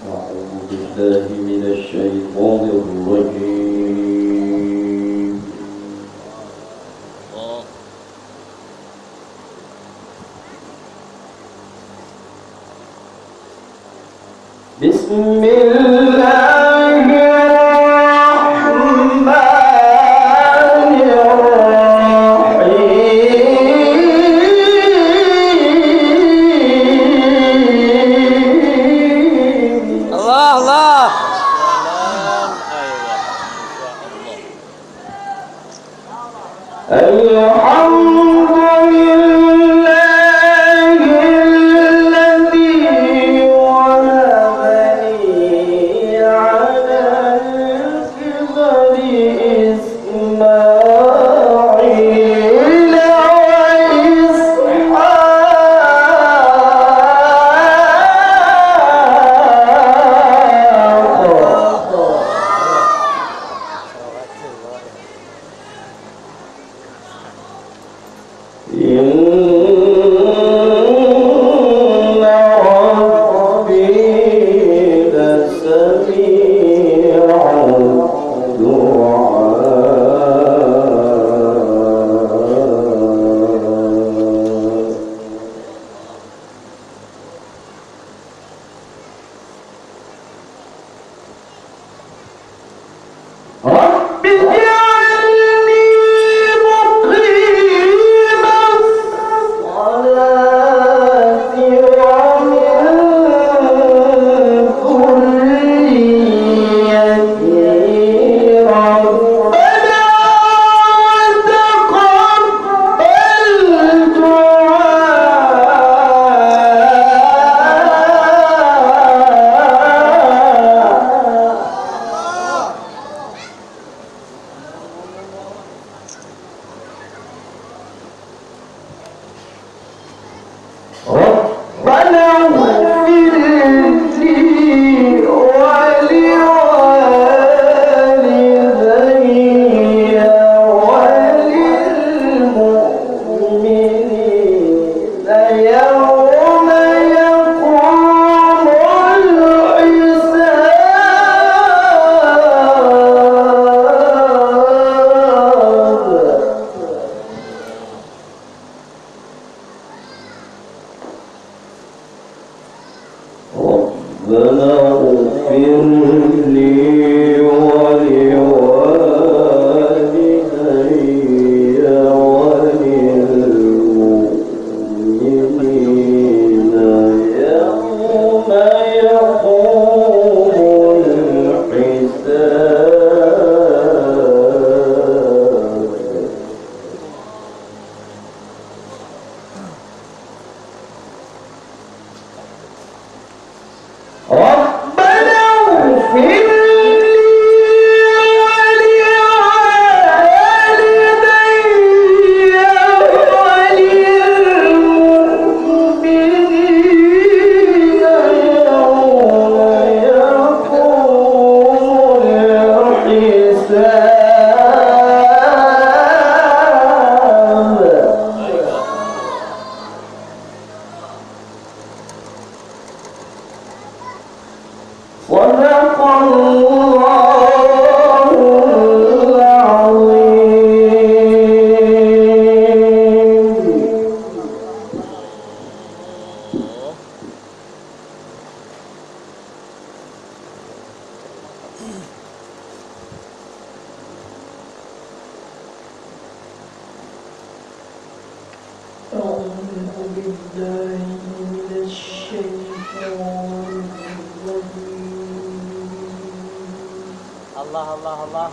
أعوذ بالله من الشيطان الرجيم. بسم الله الرحمن الرحيم. الله الله. الحمد لله الذي وهبني على الكبر إسماعيل إن ربي لسميع الدعاء. رب اجعلني مقيم الصلاة ومن ذريتي ربنا وتقبل دعاء. ربنا اغفر لي ولوالدي وللمؤمنين يوم يقوم الحساب. ربنا اغفر لي ولوالدي وللمؤمنين يوم يقوم الحساب. ربنا اغفر لي ولوالدي وللمؤمنين يوم يقوم الحساب. صدق الله العظيم. أعوذ بالله من الشيطان الرجيم. الله الله الله.